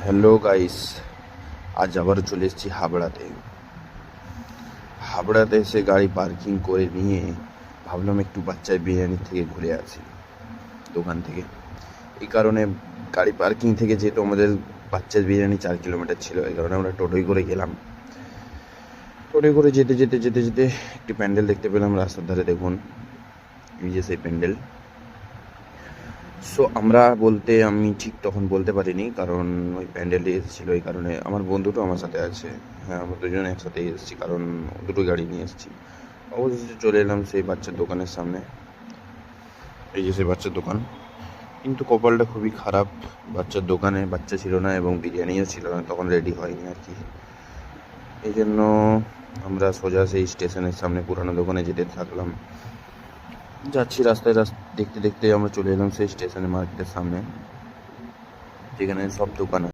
Hello guys, আজ আবারও চলে এসেছি হাবড়াতে এসে গাড়ি পার্কিং করে নিয়ে ভাবলাম একটু বাচ্চার বিরিয়ানি থেকে ঘুরে আসি দোকান থেকে। এই কারণে গাড়ি পার্কিং থেকে যেহেতু আমাদের বাচ্চার বিরিয়ানি 4 কিলোমিটার ছিল, এই কারণে আমরা টোটোয় করে গেলাম। টোটোয় করে যেতে যেতে যেতে যেতে একটি প্যান্ডেল দেখতে পেলাম রাস্তার ধারে। দেখুন, এই যে সেই প্যান্ডেল। সো আমি ঠিক তখন বলতে পারিনি, কারণ ওই প্যান্ডেলে এসেছিলো, এই কারণে আমার বন্ধুটা আমার সাথে আছে। হ্যাঁ, আমরা দুজনে একসাথেই এসেছি, কারণ দুটো গাড়ি নিয়ে এসেছি। অবশেষে চলে এলাম সেই বাচ্চার দোকানের সামনে। এই যে সেই বাচ্চার দোকান, কিন্তু কপালটা খুবই খারাপ। বাচ্চার দোকানে বাচ্চা ছিল না এবং বিরিয়ানিও ছিল না, তখন রেডি হয়নি আর কি। এই জন্য আমরা সোজা সেই স্টেশনের সামনে পুরানো দোকানে যেতে থাকলাম। যাচ্ছি রাস্তায় দেখতে দেখতে আমরা চলে এলাম সেই স্টেশনের মার্কেটের সামনে, যেখানে সব দোকান